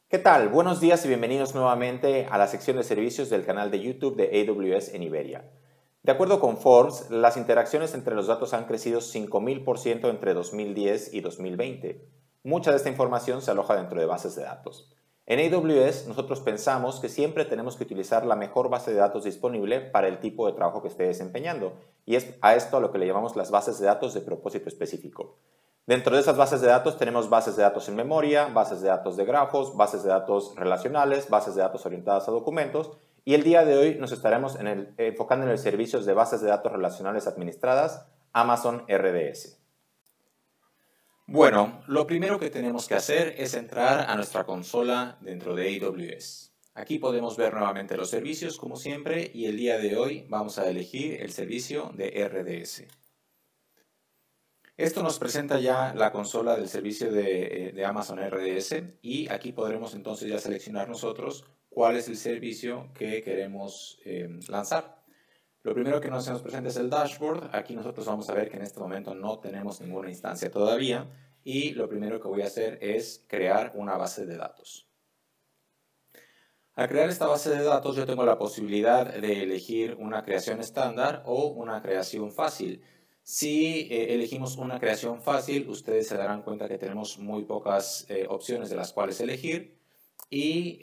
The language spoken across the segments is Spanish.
¿Qué tal? Buenos días y bienvenidos nuevamente a la sección de servicios del canal de YouTube de AWS en Iberia. De acuerdo con Forbes, las interacciones entre los datos han crecido 5000% entre 2010 y 2020. Mucha de esta información se aloja dentro de bases de datos. En AWS nosotros pensamos que siempre tenemos que utilizar la mejor base de datos disponible para el tipo de trabajo que esté desempeñando, y es a esto a lo que le llamamos las bases de datos de propósito específico. Dentro de esas bases de datos tenemos bases de datos en memoria, bases de datos de grafos, bases de datos relacionales, bases de datos orientadas a documentos, y el día de hoy nos estaremos enfocando en el servicio de bases de datos relacionales administradas, Amazon RDS. Bueno, lo primero que tenemos que hacer es entrar a nuestra consola dentro de AWS. Aquí podemos ver nuevamente los servicios como siempre y el día de hoy vamos a elegir el servicio de RDS. Esto nos presenta ya la consola del servicio de Amazon RDS y aquí podremos entonces ya seleccionar nosotros cuál es el servicio que queremos lanzar. Lo primero que nos presenta es el dashboard. Aquí nosotros vamos a ver que en este momento no tenemos ninguna instancia todavía y lo primero que voy a hacer es crear una base de datos. Al crear esta base de datos yo tengo la posibilidad de elegir una creación estándar o una creación fácil. Si elegimos una creación fácil, ustedes se darán cuenta que tenemos muy pocas opciones de las cuales elegir. Y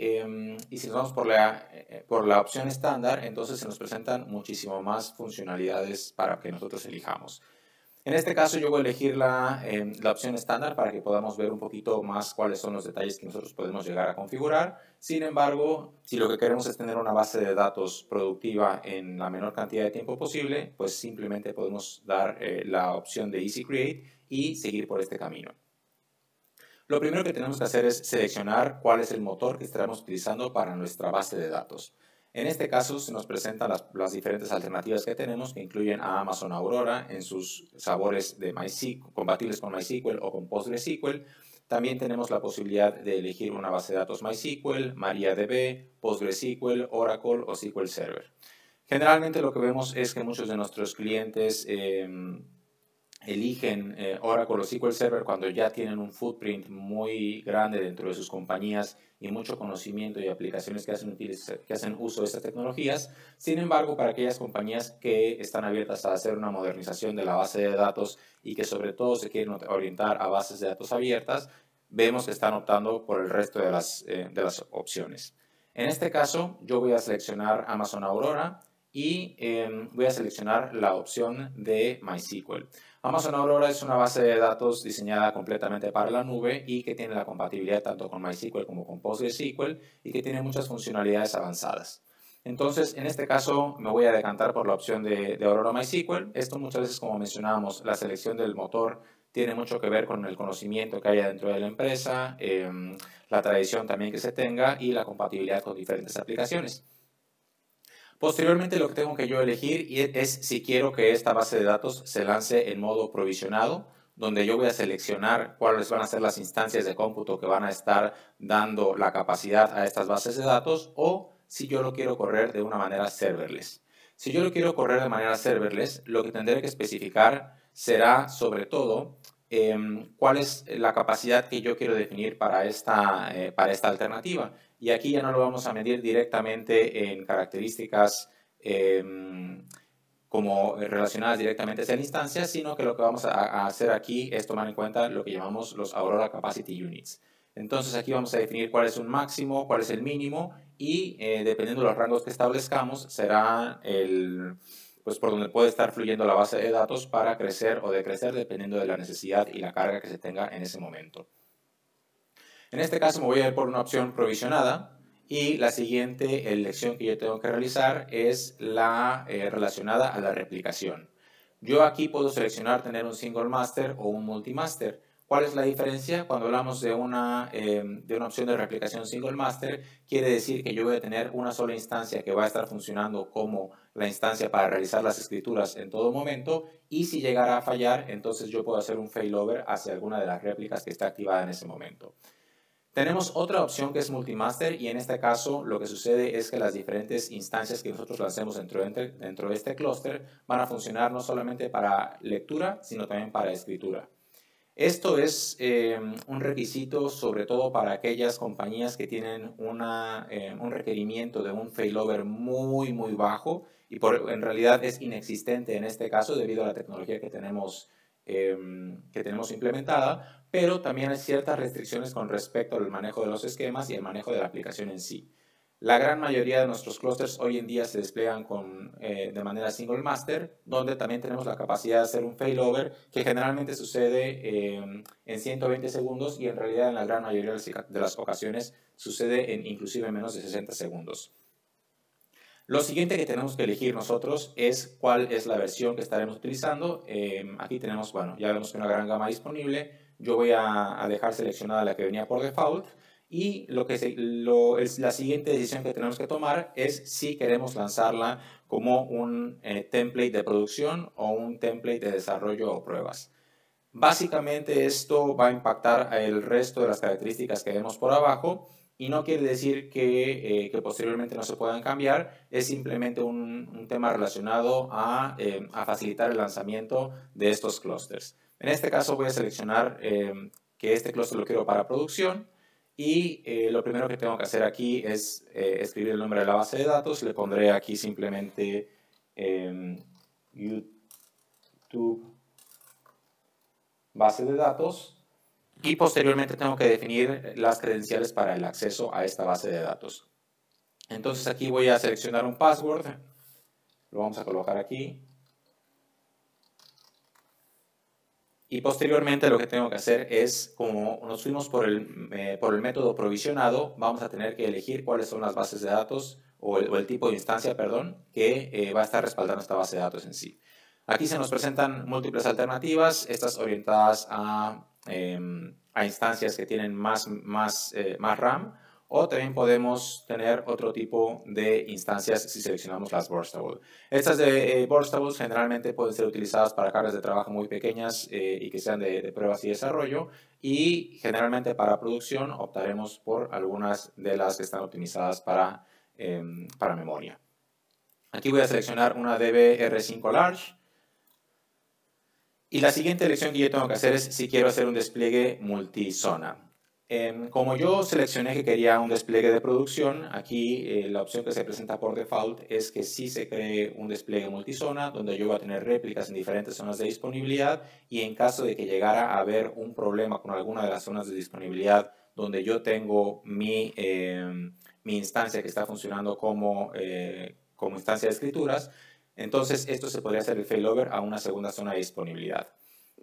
si nos vamos por la opción estándar, entonces se nos presentan muchísimo más funcionalidades para que nosotros elijamos. En este caso yo voy a elegir la opción estándar para que podamos ver un poquito más cuáles son los detalles que nosotros podemos llegar a configurar. Sin embargo, si lo que queremos es tener una base de datos productiva en la menor cantidad de tiempo posible, pues simplemente podemos dar la opción de Easy Create y seguir por este camino. Lo primero que tenemos que hacer es seleccionar cuál es el motor que estaremos utilizando para nuestra base de datos. En este caso se nos presentan las diferentes alternativas que tenemos, que incluyen a Amazon Aurora en sus sabores de MySQL, compatibles con MySQL o con PostgreSQL. También tenemos la posibilidad de elegir una base de datos MySQL, MariaDB, PostgreSQL, Oracle o SQL Server. Generalmente lo que vemos es que muchos de nuestros clientes eligen Oracle o SQL Server cuando ya tienen un footprint muy grande dentro de sus compañías y mucho conocimiento y aplicaciones que hacen uso de estas tecnologías. Sin embargo, para aquellas compañías que están abiertas a hacer una modernización de la base de datos y que sobre todo se quieren orientar a bases de datos abiertas, vemos que están optando por el resto de las opciones. En este caso, yo voy a seleccionar Amazon Aurora y voy a seleccionar la opción de MySQL. Amazon Aurora es una base de datos diseñada completamente para la nube y que tiene la compatibilidad tanto con MySQL como con PostgreSQL y que tiene muchas funcionalidades avanzadas. Entonces, en este caso me voy a decantar por la opción de Aurora MySQL. Esto muchas veces, como mencionábamos, la selección del motor tiene mucho que ver con el conocimiento que haya dentro de la empresa, la tradición también que se tenga y la compatibilidad con diferentes aplicaciones. Posteriormente lo que tengo que yo elegir es si quiero que esta base de datos se lance en modo provisionado, donde yo voy a seleccionar cuáles van a ser las instancias de cómputo que van a estar dando la capacidad a estas bases de datos, o si yo lo quiero correr de una manera serverless. Si yo lo quiero correr de manera serverless, lo que tendré que especificar será sobre todo cuál es la capacidad que yo quiero definir para esta alternativa. Y aquí ya no lo vamos a medir directamente en características como relacionadas directamente a la instancia, sino que lo que vamos a hacer aquí es tomar en cuenta lo que llamamos los Aurora Capacity Units. Entonces aquí vamos a definir cuál es un máximo, cuál es el mínimo y dependiendo de los rangos que establezcamos será pues por donde puede estar fluyendo la base de datos para crecer o decrecer dependiendo de la necesidad y la carga que se tenga en ese momento. En este caso me voy a ir por una opción provisionada y la siguiente elección que yo tengo que realizar es la relacionada a la replicación. Yo aquí puedo seleccionar tener un single master o un multimaster. ¿Cuál es la diferencia? Cuando hablamos de una opción de replicación single master, quiere decir que yo voy a tener una sola instancia que va a estar funcionando como la instancia para realizar las escrituras en todo momento, y si llegara a fallar, entonces yo puedo hacer un failover hacia alguna de las réplicas que está activada en ese momento. Tenemos otra opción que es multimaster y en este caso lo que sucede es que las diferentes instancias que nosotros lancemos dentro de este clúster van a funcionar no solamente para lectura, sino también para escritura. Esto es un requisito sobre todo para aquellas compañías que tienen un requerimiento de un failover muy, muy bajo y en realidad es inexistente en este caso debido a la tecnología que tenemos implementada, pero también hay ciertas restricciones con respecto al manejo de los esquemas y el manejo de la aplicación en sí. La gran mayoría de nuestros clusters hoy en día se despliegan de manera single master, donde también tenemos la capacidad de hacer un failover que generalmente sucede en 120 segundos y en realidad en la gran mayoría de las ocasiones sucede en inclusive menos de 60 segundos. Lo siguiente que tenemos que elegir nosotros es cuál es la versión que estaremos utilizando. Aquí tenemos, bueno, ya vemos que una gran gama disponible. Yo voy a dejar seleccionada la que venía por default. Y la siguiente decisión que tenemos que tomar es si queremos lanzarla como un template de producción o un template de desarrollo o pruebas. Básicamente esto va a impactar el resto de las características que vemos por abajo y no quiere decir que posteriormente no se puedan cambiar, es simplemente un tema relacionado a facilitar el lanzamiento de estos clústeres. En este caso voy a seleccionar que este clúster lo quiero para producción. Y lo primero que tengo que hacer aquí es escribir el nombre de la base de datos. Le pondré aquí simplemente YouTube base de datos. Y posteriormente tengo que definir las credenciales para el acceso a esta base de datos. Entonces aquí voy a seleccionar un password. Lo vamos a colocar aquí. Y posteriormente lo que tengo que hacer es, como nos fuimos por el método provisionado, vamos a tener que elegir cuáles son las bases de datos o el tipo de instancia, perdón, que va a estar respaldando esta base de datos en sí. Aquí se nos presentan múltiples alternativas, estas orientadas a instancias que tienen más RAM, o también podemos tener otro tipo de instancias si seleccionamos las burstable. Estas de burstables generalmente pueden ser utilizadas para cargas de trabajo muy pequeñas y que sean de pruebas y desarrollo, y generalmente para producción optaremos por algunas de las que están optimizadas para memoria. Aquí voy a seleccionar una DB-R5 Large. Y la siguiente elección que yo tengo que hacer es si quiero hacer un despliegue multizona. Como yo seleccioné que quería un despliegue de producción, aquí la opción que se presenta por default es que sí se cree un despliegue multizona, donde yo voy a tener réplicas en diferentes zonas de disponibilidad, y en caso de que llegara a haber un problema con alguna de las zonas de disponibilidad donde yo tengo mi instancia que está funcionando como instancia de escrituras, entonces esto se podría hacer el failover a una segunda zona de disponibilidad.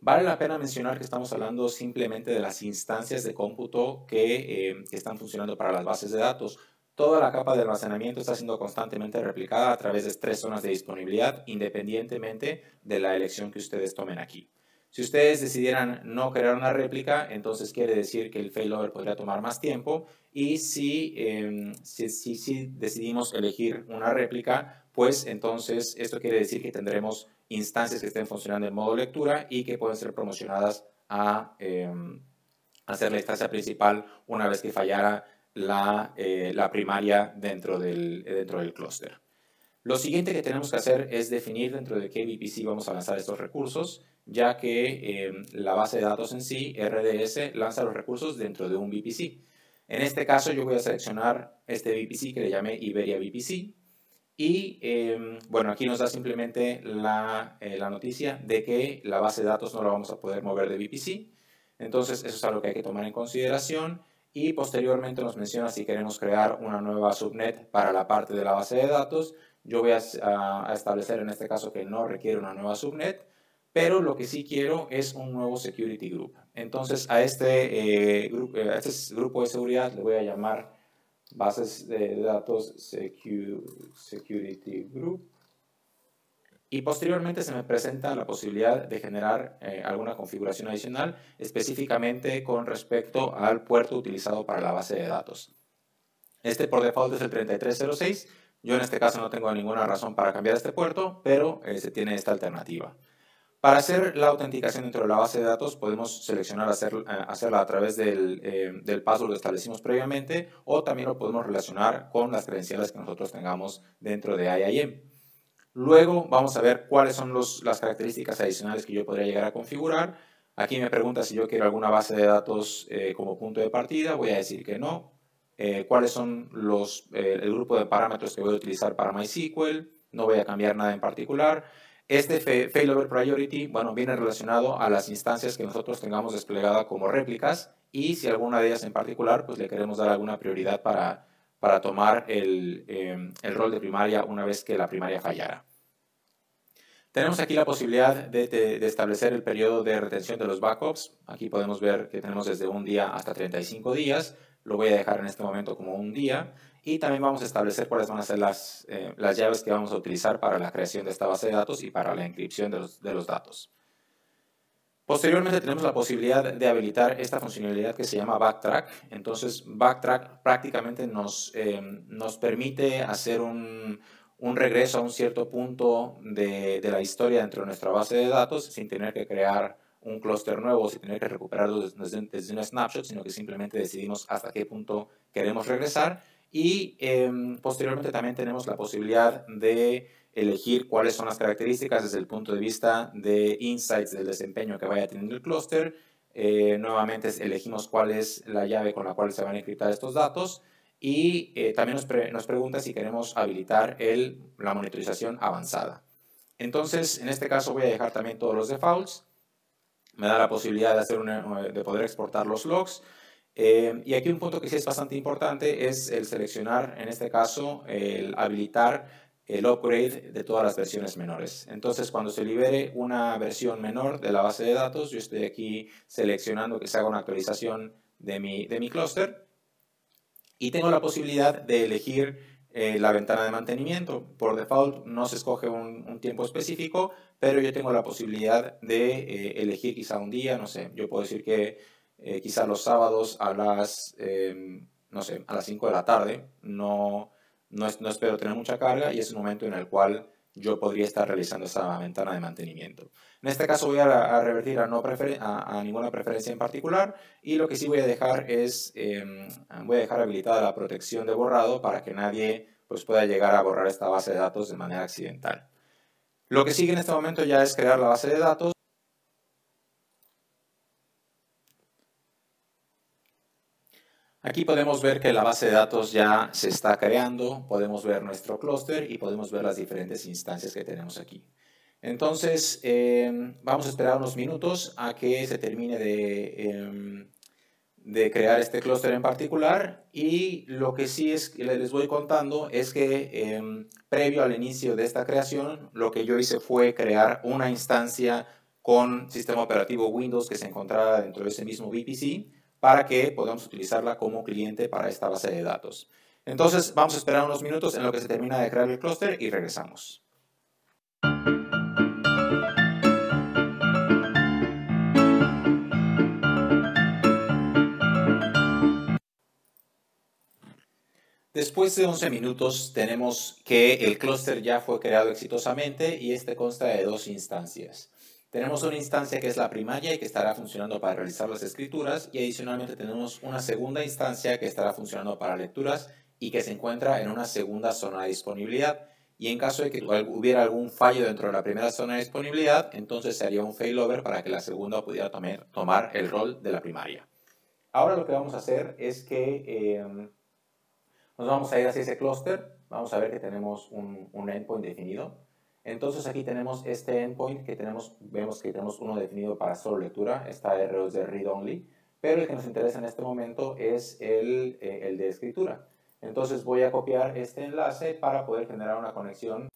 Vale la pena mencionar que estamos hablando simplemente de las instancias de cómputo que están funcionando para las bases de datos. Toda la capa de almacenamiento está siendo constantemente replicada a través de 3 zonas de disponibilidad, independientemente de la elección que ustedes tomen aquí. Si ustedes decidieran no crear una réplica, entonces quiere decir que el failover podría tomar más tiempo, y si decidimos elegir una réplica, pues entonces esto quiere decir que tendremos instancias que estén funcionando en modo lectura y que pueden ser promocionadas a hacer la instancia principal una vez que fallara la primaria dentro del clúster. Lo siguiente que tenemos que hacer es definir dentro de qué VPC vamos a lanzar estos recursos, ya que la base de datos en sí, RDS, lanza los recursos dentro de un VPC. En este caso yo voy a seleccionar este VPC que le llamé Iberia VPC. Y bueno, aquí nos da simplemente la noticia de que la base de datos no la vamos a poder mover de VPC. Entonces eso es algo que hay que tomar en consideración, y posteriormente nos menciona si queremos crear una nueva subnet para la parte de la base de datos. Yo voy a establecer en este caso que no requiere una nueva subnet, pero lo que sí quiero es un nuevo security group. Entonces a este grupo de seguridad le voy a llamar bases de datos security group. Y posteriormente se me presenta la posibilidad de generar alguna configuración adicional, específicamente con respecto al puerto utilizado para la base de datos. Este por default es el 3306. Yo en este caso no tengo ninguna razón para cambiar este puerto, pero se tiene esta alternativa. Para hacer la autenticación dentro de la base de datos podemos seleccionar hacerla a través del password que establecimos previamente, o también lo podemos relacionar con las credenciales que nosotros tengamos dentro de IAM. Luego vamos a ver cuáles son las características adicionales que yo podría llegar a configurar. Aquí me pregunta si yo quiero alguna base de datos como punto de partida. Voy a decir que no. ¿Cuáles son el grupo de parámetros que voy a utilizar para MySQL? No voy a cambiar nada en particular. Este failover priority, bueno, viene relacionado a las instancias que nosotros tengamos desplegada como réplicas y si alguna de ellas en particular, pues le queremos dar alguna prioridad para tomar el rol de primaria una vez que la primaria fallara. Tenemos aquí la posibilidad de establecer el periodo de retención de los backups. Aquí podemos ver que tenemos desde un día hasta 35 días. Lo voy a dejar en este momento como un día. Y también vamos a establecer cuáles van a ser las llaves que vamos a utilizar para la creación de esta base de datos y para la encripción de los datos. Posteriormente tenemos la posibilidad de habilitar esta funcionalidad que se llama Backtrack. Entonces, Backtrack prácticamente nos permite hacer un regreso a un cierto punto de la historia dentro de nuestra base de datos sin tener que crear un clúster nuevo, sin tener que recuperarlo desde un snapshot, sino que simplemente decidimos hasta qué punto queremos regresar. Y posteriormente también tenemos la posibilidad de elegir cuáles son las características desde el punto de vista de insights del desempeño que vaya teniendo el clúster. Nuevamente elegimos cuál es la llave con la cual se van a encriptar estos datos y también nos pregunta si queremos habilitar la monitorización avanzada. Entonces, en este caso voy a dejar también todos los defaults. Me da la posibilidad de poder exportar los logs. Y aquí un punto que sí es bastante importante es el seleccionar, en este caso, el habilitar el upgrade de todas las versiones menores. Entonces, cuando se libere una versión menor de la base de datos, yo estoy aquí seleccionando que se haga una actualización de mi clúster y tengo la posibilidad de elegir la ventana de mantenimiento. Por default no se escoge un tiempo específico, pero yo tengo la posibilidad de elegir quizá un día, no sé, yo puedo decir que quizá los sábados a no sé, a las 5 de la tarde no espero tener mucha carga y es un momento en el cual yo podría estar realizando esa ventana de mantenimiento. En este caso voy a revertir a ninguna preferencia en particular y lo que sí voy a dejar es, voy a dejar habilitada la protección de borrado para que nadie pues, pueda llegar a borrar esta base de datos de manera accidental. Lo que sigue en este momento ya es crear la base de datos. Aquí podemos ver que la base de datos ya se está creando, podemos ver nuestro clúster y podemos ver las diferentes instancias que tenemos aquí. Entonces, vamos a esperar unos minutos a que se termine de crear este clúster en particular y lo que sí les voy contando es que previo al inicio de esta creación, lo que yo hice fue crear una instancia con sistema operativo Windows que se encontraba dentro de ese mismo VPC para que podamos utilizarla como cliente para esta base de datos. Entonces vamos a esperar unos minutos en lo que se termina de crear el clúster y regresamos. Después de 11 minutos tenemos que el clúster ya fue creado exitosamente y este consta de dos instancias. Tenemos una instancia que es la primaria y que estará funcionando para realizar las escrituras y adicionalmente tenemos una segunda instancia que estará funcionando para lecturas y que se encuentra en una segunda zona de disponibilidad. Y en caso de que hubiera algún fallo dentro de la primera zona de disponibilidad, entonces se haría un failover para que la segunda pudiera tomar el rol de la primaria. Ahora lo que vamos a hacer es que nos vamos a ir hacia ese clúster, vamos a ver que tenemos un endpoint definido. Entonces aquí tenemos este endpoint que vemos que tenemos uno definido para solo lectura, esta R es de read only, pero el que nos interesa en este momento es el de escritura. Entonces voy a copiar este enlace para poder generar una conexión.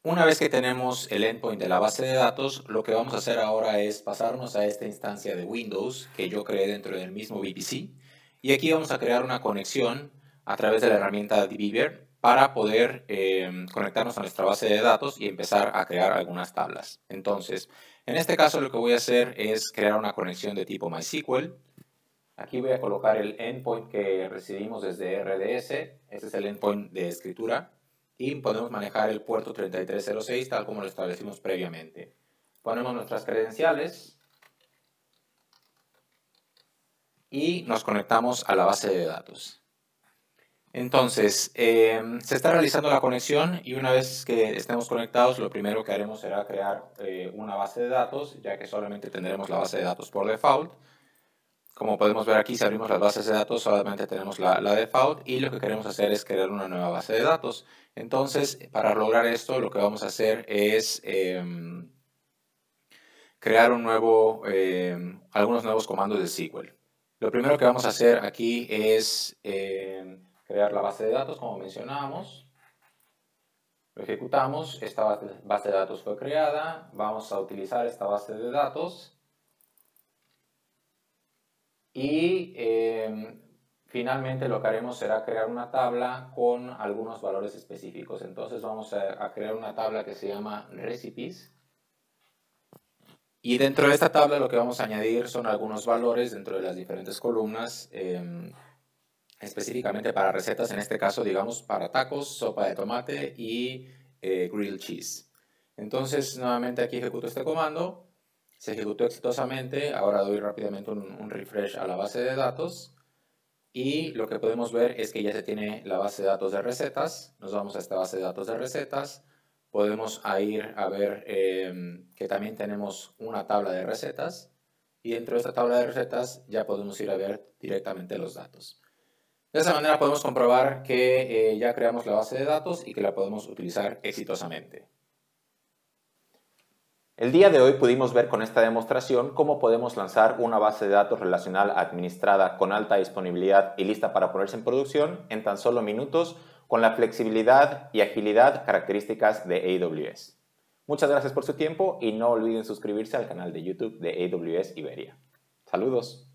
Una vez que tenemos el endpoint de la base de datos, lo que vamos a hacer ahora es pasarnos a esta instancia de Windows que yo creé dentro del mismo VPC. Y aquí vamos a crear una conexión a través de la herramienta dbeaver para poder conectarnos a nuestra base de datos y empezar a crear algunas tablas. Entonces, en este caso lo que voy a hacer es crear una conexión de tipo MySQL. Aquí voy a colocar el endpoint que recibimos desde RDS. Este es el endpoint de escritura. Y podemos manejar el puerto 3306 tal como lo establecimos previamente. Ponemos nuestras credenciales y nos conectamos a la base de datos. Entonces, se está realizando la conexión y una vez que estemos conectados, lo primero que haremos será crear una base de datos, ya que solamente tendremos la base de datos por default. Como podemos ver aquí, si abrimos las bases de datos, solamente tenemos la default y lo que queremos hacer es crear una nueva base de datos. Entonces, para lograr esto, lo que vamos a hacer es crear algunos nuevos comandos de SQL. Lo primero que vamos a hacer aquí es crear la base de datos, como mencionábamos. Lo ejecutamos, esta base de datos fue creada, vamos a utilizar esta base de datos y finalmente lo que haremos será crear una tabla con algunos valores específicos. Entonces vamos a crear una tabla que se llama recipes. Y dentro de esta tabla lo que vamos a añadir son algunos valores dentro de las diferentes columnas, específicamente para recetas, en este caso, digamos, para tacos, sopa de tomate y grilled cheese. Entonces, nuevamente aquí ejecuto este comando, se ejecutó exitosamente, ahora doy rápidamente un refresh a la base de datos y lo que podemos ver es que ya se tiene la base de datos de recetas. Nos vamos a esta base de datos de recetas. Podemos ir a ver que también tenemos una tabla de recetas y dentro de esta tabla de recetas ya podemos ir a ver directamente los datos. De esa manera podemos comprobar que ya creamos la base de datos y que la podemos utilizar exitosamente. El día de hoy pudimos ver con esta demostración cómo podemos lanzar una base de datos relacional administrada con alta disponibilidad y lista para ponerse en producción en tan solo minutos con la flexibilidad y agilidad características de AWS. Muchas gracias por su tiempo y no olviden suscribirse al canal de YouTube de AWS Iberia. Saludos.